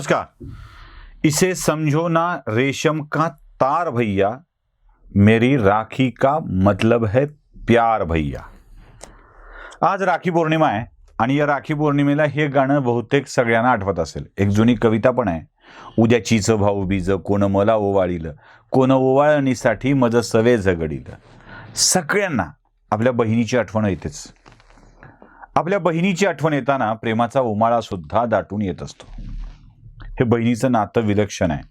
नमस्कार। इसे समझो ना रेशम का तार भैया, मेरी राखी का मतलब है प्यार भैया। आज राखी पौर्णिमा आहे आणि या राखी पौर्णिमेला हे गाणं बहुतेक सगळ्यांना आठवत असेल। एक जुनी कविता पण आहे, उद्याचीच भाऊबीज कोण मला ओवाळील, कोण ओवाळणीसाठी मज सवे झगडील। सगळ्यांना आपल्या बहिणीची आठवण येतेच। आपल्या बहिणीची आठवण येताना प्रेमाचा उमाळा सुद्धा दाटून येत असतो। हे बहिणीचं नातं विलक्षण आहे।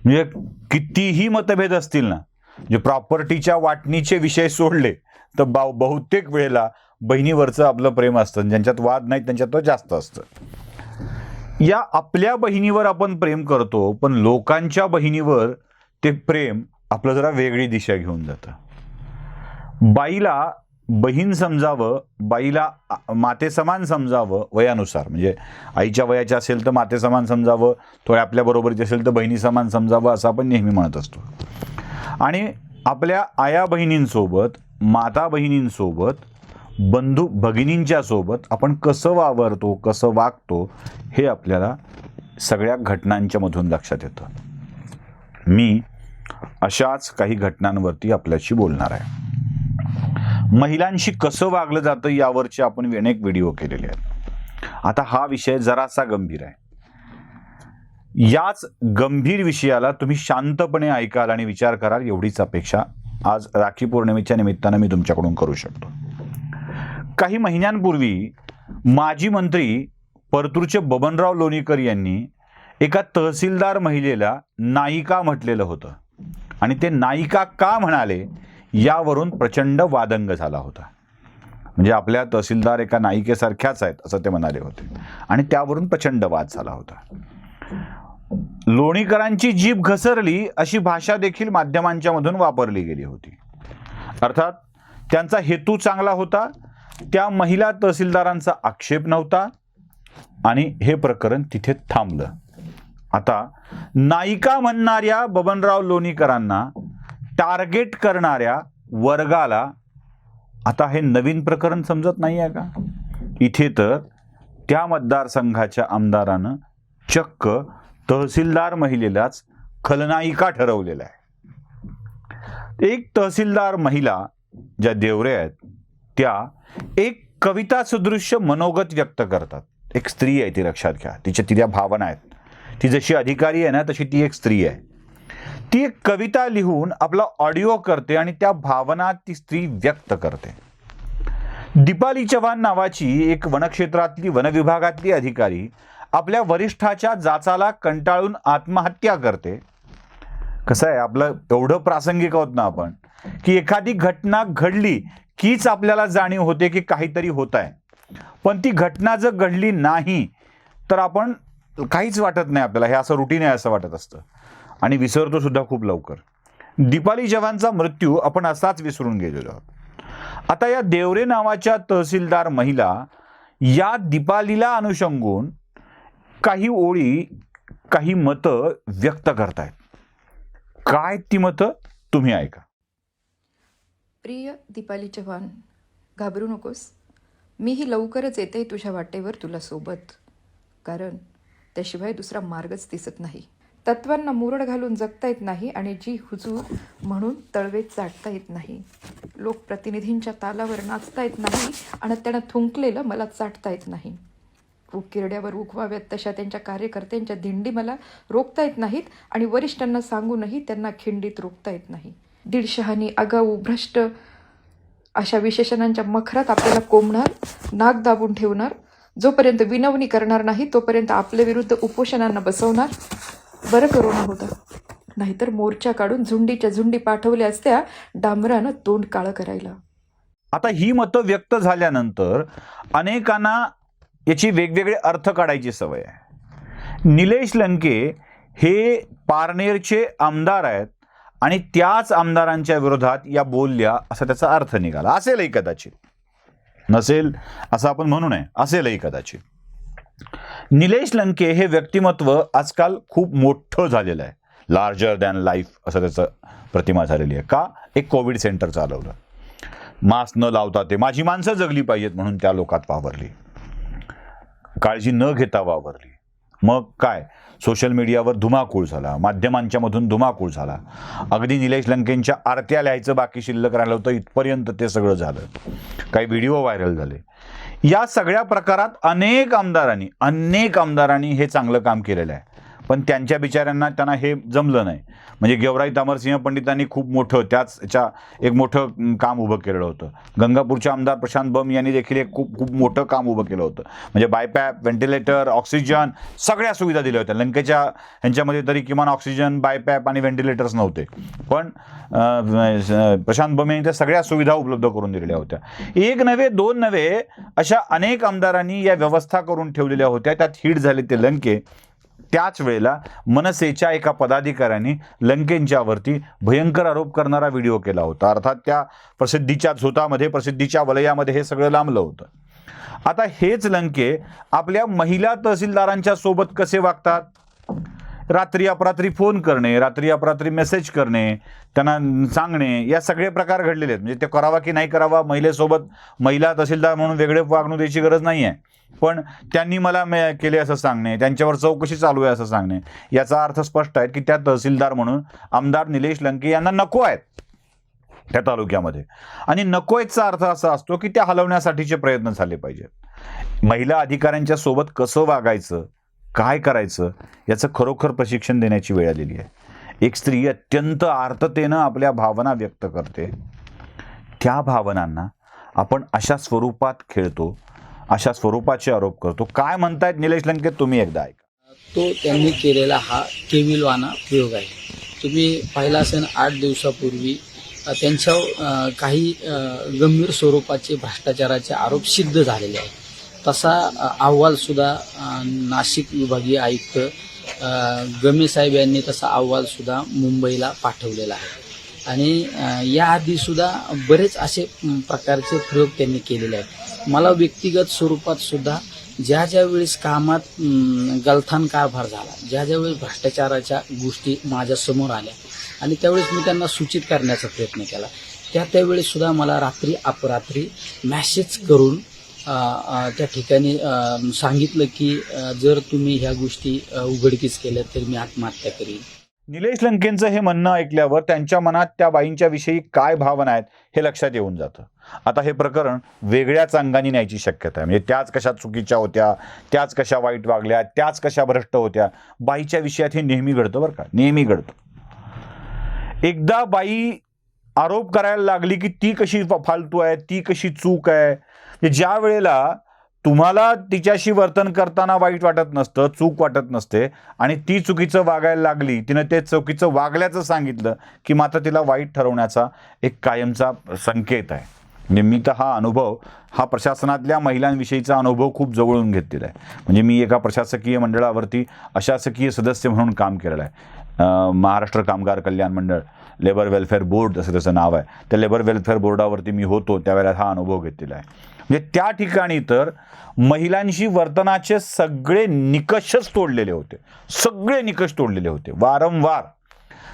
म्हणजे कितीही मतभेद असतील ना, जे प्रॉपर्टीच्या वाटणीचे विषय सोडले तर बहुतेक वेळेला बहिणीवरचं आपलं प्रेम असतं। ज्यांच्यात वाद नाही त्यांच्यात तो जास्त असतं। या आपल्या बहिणीवर आपण प्रेम करतो, पण लोकांच्या बहिणीवर ते प्रेम आपलं जरा वेगळी दिशा घेऊन जातं। बाईला बहीण समजावं, बाईला मातेसमान समजावं वयानुसार। म्हणजे आईच्या वयाचे असेल तर मातेसमान समजावं, थोड्या आपल्या बरोबरीचे असेल तर बहिणी समान समजावं, असं आपण नेहमी म्हणत असतो। आणि आपल्या आया बहिणींसोबत, माता बहिणींसोबत, बंधू भगिनींच्या सोबत आपण कसं वावरतो, कसं वागतो, हे आपल्याला सगळ्या घटनांच्या मधून लक्षात येतं। मी अशाच काही घटनांवरती आपल्याशी बोलणार आहे। महिलांशी कसं वागलं जातं यावरचे आपण अनेक व्हिडिओ केलेले आहेत। आता हा विषय जरासा गंभीर आहे। याच गंभीर विषयाला तुम्ही शांतपणे ऐकाल आणि विचार कराल एवढीच अपेक्षा आज राखी पौर्णिमेच्या निमित्तानं मी तुमच्याकडून करू शकतो। काही महिन्यांपूर्वी माजी मंत्री परतूरचे बबनराव लोणीकर यांनी एका तहसीलदार महिलेला नायिका म्हटलेलं होतं आणि ते नायिका का म्हणाले यावरून प्रचंड वादंग झाला होता। म्हणजे आपल्या तहसीलदार एका नायिकेसारख्याच आहेत असं ते म्हणाले होते आणि त्यावरून प्रचंड वाद झाला होता। लोणीकरांची जीभ घसरली अशी भाषा देखील माध्यमांच्या मधून वापरली गेली होती। अर्थात त्यांचा हेतू चांगला होता, त्या महिला तहसीलदारांचा आक्षेप नव्हता आणि हे प्रकरण तिथे थांबलं। आता नायिका म्हणणाऱ्या बबनराव लोणीकरांना टार्गेट करणाऱ्या वर्गाला आता हे नवीन प्रकरण समजत नाही आहे का? इथे तर त्या मतदारसंघाच्या आमदारानं चक्क तहसीलदार महिलेलाच खलनायिका ठरवलेला आहे। एक तहसीलदार महिला ज्या देवरे आहेत त्या एक कविता सदृश्य मनोगत व्यक्त करतात। एक स्त्री आहे ती, लक्षात घ्या, तिच्या भावना आहेत। ती जशी अधिकारी आहे ना तशी ती एक स्त्री आहे। ती एक कविता लिहून आपला ऑडिओ करते आणि त्या भावना ती स्त्री व्यक्त करते। दीपाली चव्हाण नावाची एक वनक्षेत्रातली वनविभागातली अधिकारी आपल्या वरिष्ठाच्या जाचाला कंटाळून आत्महत्या करते। कसं आहे, आपलं एवढं प्रासंगिक आहोत ना आपण की एखादी घटना घडली कीच आपल्याला जाणीव होते की काहीतरी होत आहे, पण ती घटना जर घडली नाही तर आपण काहीच वाटत नाही, आपल्याला हे असं रुटीन आहे असं वाटत असतं आणि विसरतो सुद्धा खूप लवकर। दीपाली चव्हाणचा मृत्यू आपण असाच विसरून गेलेलो आहोत। आता या देवरे नावाच्या तहसीलदार महिला या दीपालीला अनुषंगून काही ओळी, काही मतं व्यक्त करतायत। काय ती मतं तुम्ही ऐका। प्रिय दीपाली चव्हाण, घाबरू नकोस, मीही लवकरच येते तुझ्या वाटेवर तुला सोबत, कारण त्याशिवाय दुसरा मार्गच दिसत नाही। तत्वांना मुरड घालून जगता येत नाही आणि जी हुजूर म्हणून तळवे चाटता येत नाही। लोकप्रतिनिधींच्या तालावर नाचता येत नाही आणि त्यांना थुंकलेलं मला चाटता येत नाही। उकिरड्यावर उगवाव्यात तशा त्यांच्या कार्यकर्त्यांच्या दिंडी मला रोखता येत नाहीत आणि वरिष्ठांना सांगूनही त्यांना खिंडीत रोखता येत नाही। दीडशहानी, आगाऊ, भ्रष्ट अशा विशेषणांच्या मखरात आपल्याला कोंबणार, नाक दाबून ठेवणार, जोपर्यंत विनवणी करणार नाही तोपर्यंत आपल्या विरुद्ध उपोषणांना बसवणार। बरं करोना होता, नाहीतर मोर्चा काढून झुंडीच्या झुंडी पाठवल्या असत्या डांबरानं तोंड काळं करायला। आता ही मतं व्यक्त झाल्यानंतर अनेकांना याची वेगवेगळे अर्थ काढायची सवय आहे। निलेश लंके हे पारनेरचे आमदार आहेत आणि त्याच आमदारांच्या विरोधात या बोलल्या असा त्याचा अर्थ निघाला। असेलही कदाचित, नसेल असं आपण म्हणू नये, असेलही कदाचित। निलेश लंके हे व्यक्तिमत्व आजकाल खूप मोठं झालेलं आहे, लार्जर दॅन लाईफ असं त्याचं प्रतिमा झालेली आहे। का? एक कोविड सेंटर चालवलं, मास्क न लावता ते माझी माणसं जगली पाहिजेत म्हणून त्या लोकात वावरली, काळजी न घेता वावरली। मग काय, सोशल मीडियावर धुमाकूळ झाला, माध्यमांच्या मधून धुमाकूळ झाला, अगदी निलेश लंकेंच्या आरत्या लिहायचं बाकी शिल्लक राहिलं होतं इथपर्यंत ते सगळं झालं, काही व्हिडिओ व्हायरल झाले. या सगळ्या प्रकारात अनेक आमदारांनी हे चांगलं काम केलेलं आहे, पण त्यांच्या बिचाऱ्यांना त्यांना हे जमलं नाही. म्हणजे गेवराई तामरसिंह पंडितांनी खूप मोठं त्याच्या एक मोठं काम उभं केलेलं होतं. गंगापूरचे आमदार प्रशांत बम यांनी देखील एक खूप मोठं काम उभं केलं होतं. म्हणजे बायपॅप, व्हेंटिलेटर, ऑक्सिजन सगळ्या सुविधा दिल्या होत्या. लंकेच्या ह्यांच्यामध्ये तरी किमान ऑक्सिजन, बायपॅप आणि व्हेंटिलेटर्स नव्हते, पण प्रशांत बम यांनी त्या सगळ्या सुविधा उपलब्ध करून दिलेल्या होत्या. एक नव्हे, दोन नव्हे, अशा अनेक आमदारांनी या व्यवस्था करून ठेवलेल्या होत्या. त्यात हिट झाले ते लंके. त्याच वेळेला मनसेच्या एका पदाधिकाऱ्यांनी लंकेंच्यावरती भयंकर आरोप करणारा व्हिडिओ केला होता. अर्थात त्या प्रसिद्धीच्या झोतामध्ये, प्रसिद्धीच्या वलयामध्ये हे सगळं लांबलं होतं. आता हेच लंके आपल्या महिला तहसीलदारांच्या सोबत कसे वागतात? रात्री अपरात्री फोन करणे, रात्री अपरात्री मेसेज करणे, त्यांना सांगणे, या सगळे प्रकार घडलेले आहेत. म्हणजे ते करावा की नाही करावा, महिलेसोबत महिला तहसीलदार म्हणून वेगळे वागणूक द्यायची गरज नाही आहे, पण त्यांनी मला केले असं सांगणे, त्यांच्यावर चौकशी चालू आहे असं सांगणे, याचा अर्थ स्पष्ट आहे की त्या तहसीलदार म्हणून आमदार निलेश लंके यांना नको आहेत त्या तालुक्यामध्ये. आणि नकोयचा अर्थ असा असतो की त्या हलवण्यासाठीचे प्रयत्न झाले पाहिजेत. महिला अधिकाऱ्यांच्या सोबत कसं वागायचं, काय करायचं, याचं खरोखर प्रशिक्षण देण्याची वेळ आलेली आहे. एक स्त्री अत्यंत आर्ततेनं आपल्या भावना व्यक्त करते, त्या भावनांना आपण अशा स्वरूपात खेळतो, अशा स्वरूपाचे आरोप करतो. काय म्हणतायत निलेश लंके, तुम्ही एकदा ऐका. तो त्यांनी केलेला हा केविलवाना प्रयोग आहे. तुम्ही पाहिला असेल 8 दिवसापूर्वी त्यांच्यावर काही गंभीर स्वरूपाचे भ्रष्टाचाराचे आरोप सिद्ध झालेले आहेत. तसा अहवालसुद्धा नाशिक विभागीय आयुक्त गमे साहेब यांनी तसा अहवालसुद्धा मुंबईला पाठवलेला आहे. आणि याआधीसुद्धा बरेच असे प्रकारचे प्रयोग त्यांनी केलेले आहेत. मला व्यक्तिगत स्वरूपात सुद्धा ज्या ज्या वेळेस कामात गलथान कारभार झाला, ज्या ज्या वेळेस भ्रष्टाचाराच्या गोष्टी माझ्यासमोर आल्या आणि त्यावेळेस मी त्यांना सूचित करण्याचा प्रयत्न केला, त्यावेळेस सुद्धा मला रात्री अपरात्री मॅसेज करून त्या ठिकाणी सांगितलं की जर तुम्ही ह्या गोष्टी उघडकीस केल्या तर मी आत्महत्या करीन. निलेश लंकेंचं हे म्हणणं ऐकल्यावर त्यांच्या मनात त्या बाईंच्या विषयी काय भावना आहेत हे लक्षात येऊन जातं. आता हे प्रकरण वेगळ्याच अंगाने न्यायची शक्यता आहे. म्हणजे त्याच कशा चुकीच्या होत्या, त्याच कशा वाईट वागल्या, त्याच कशा भ्रष्ट होत्या, बाईच्या विषयात हे नेहमी घडतं बरं का, नेहमी घडतं. एकदा बाई आरोप करायला लागली की ती कशी फालतू आहे, ती कशी चूक आहे. ज्या वेळेला तुम्हाला तिच्याशी वर्तन करताना वाईट वाटत नसतं, चूक वाटत नसते, आणि ती चुकीचं वागायला लागली, तिनं ते चुकीचं वागल्याचं सांगितलं की मात्र तिला वाईट ठरवण्याचा एक कायमचा संकेत आहे. म्हणजे मी तर हा अनुभव, हा प्रशासनातल्या महिलांविषयीचा अनुभव खूप जवळून घेतलेला आहे. म्हणजे मी एका प्रशासकीय मंडळावरती अशासकीय सदस्य म्हणून काम केलेलं आहे. महाराष्ट्र कामगार कल्याण मंडळ, लेबर वेलफेअर बोर्ड असं त्याचं नाव आहे. त्या लेबर वेलफेअर बोर्डावरती मी होतो, त्यावेळेला हा अनुभव घेतलेला आहे. म्हणजे त्या ठिकाणी तर महिलांशी वर्तनाचे सगळे निकषच तोडलेले होते, सगळे निकष तोडलेले होते वारंवार.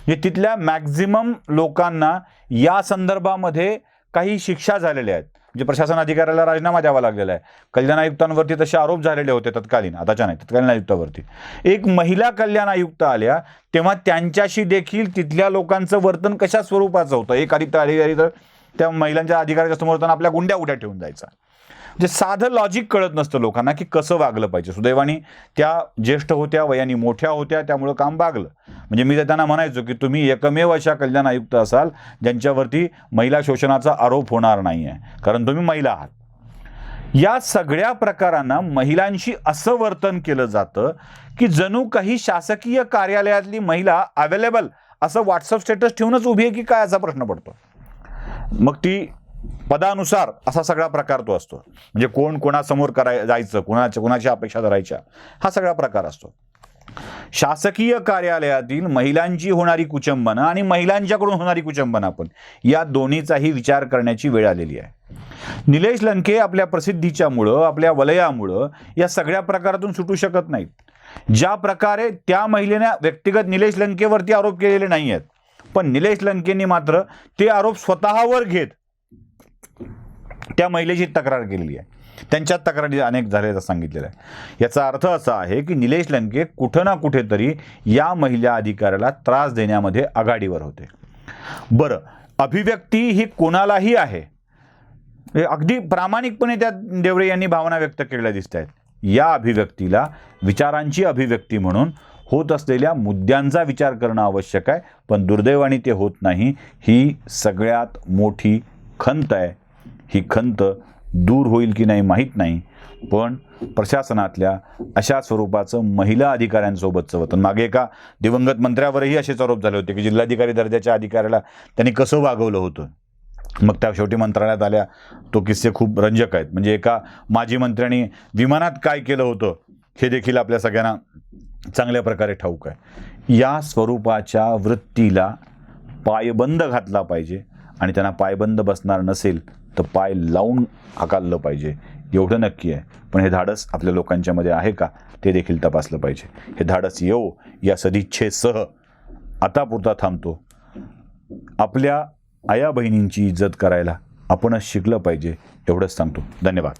म्हणजे तिथल्या मॅक्झिमम लोकांना या संदर्भामध्ये काही शिक्षा झालेल्या आहेत. म्हणजे प्रशासन अधिकाऱ्याला राजीनामा द्यावा लागलेला आहे. कल्याण आयुक्तांवरती तसे आरोप झालेले होते तत्कालीन, आताच्या नाही, तत्कालीन आयुक्तावरती. एक महिला कल्याण आयुक्त आल्या तेव्हा त्यांच्याशी देखील तिथल्या लोकांचं वर्तन कशा स्वरूपाचं होतं. एक अधिकारी तर त्या महिलांच्या अधिकाऱ्याच्या समोर आपल्या गुंड्या उड्या ठेवून जायचा. म्हणजे साधं लॉजिक कळत नसतं लोकांना की कसं वागलं पाहिजे. सुदैवाने त्या ज्येष्ठ होत्या, वयाने मोठ्या होत्या, त्यामुळं काम भागलं. म्हणजे मी तर त्यांना म्हणायचो की तुम्ही एकमेव अशा कल्याण आयुक्त असाल ज्यांच्यावरती महिला शोषणाचा आरोप होणार नाही आहे, कारण तुम्ही महिला आहात. या सगळ्या प्रकारांना महिलांशी असं वर्तन केलं जातं की जणू काही शासकीय कार्यालयातली महिला अवेलेबल असं व्हॉट्सअप स्टेटस ठेवूनच उभी आहे की काय, असा प्रश्न पडतो. मग ती पदानुसार असा सगळा प्रकार तो असतो. म्हणजे कोण कोणासमोर जायचं, कोणाची अपेक्षा धरायच्या, हा सगळा प्रकार असतो. शासकीय कार्यालयातील महिलांची होणारी कुचंबना आणि महिलांच्याकडून होणारी कुचंबना पण, या दोन्हीचाही विचार करण्याची वेळ आलेली आहे. निलेश लंके आपल्या प्रसिद्धीच्यामुळं, आपल्या वलयामुळं या सगळ्या प्रकारातून सुटू शकत नाहीत. ज्या प्रकारे त्या महिलेने व्यक्तिगत निलेश लंकेवरती आरोप केलेले नाही आहेत, पण निलेश लंकेंनी मात्र ते आरोप स्वतःवर घेत त्या महिलेची तक्रार केलेली आहे. त्यांच्यात तक्रारी अनेक झाल्याचं सांगितलेलं आहे. याचा अर्थ असा आहे की निलेश लंके कुठं ना कुठेतरी या महिला अधिकाऱ्याला त्रास देण्यामध्ये आघाडीवर होते. बरं, अभिव्यक्ती ही कोणालाही आहे, हे अगदी प्रामाणिकपणे त्या देवरे यांनी भावना व्यक्त केलेल्या दिसत आहेत. या अभिव्यक्तीला विचारांची अभिव्यक्ती म्हणून होत असलेल्या मुद्द्यांचा विचार करणं आवश्यक आहे, पण दुर्दैवाने ते होत नाही. ही सगळ्यात मोठी खंत आहे. ही खंत दूर होईल की नाही माहीत नाही, पण प्रशासनातल्या अशा स्वरूपाचं महिला अधिकाऱ्यांसोबतचं होतं. मागे एका दिवंगत मंत्र्यावरही असेच आरोप झाले होते की जिल्हाधिकारी दर्जाच्या अधिकाऱ्याला त्यांनी कसं वागवलं होतं. मग त्या शेवटी मंत्रालयात आल्या. तो किस्से खूप रंजक आहेत. म्हणजे एका माजी मंत्र्यांनी विमानात काय केलं होतं हे देखील आपल्या सगळ्यांना चांगल्या प्रकारे ठाऊक आहे. या स्वरूपाच्या वृत्तीला पायबंद घातला पाहिजे आणि त्यांना पायबंद बसणार नसेल तर पाय लावून हाकाललं पाहिजे, एवढं नक्की आहे. पण हे धाडस आपल्या लोकांच्यामध्ये आहे का ते देखील तपासलं पाहिजे. हे धाडस येवो या सदिच्छेसह आतापुरता थांबतो. आपल्या आया बहिणींची इज्जत करायला आपणच शिकलं पाहिजे, एवढंच सांगतो. धन्यवाद.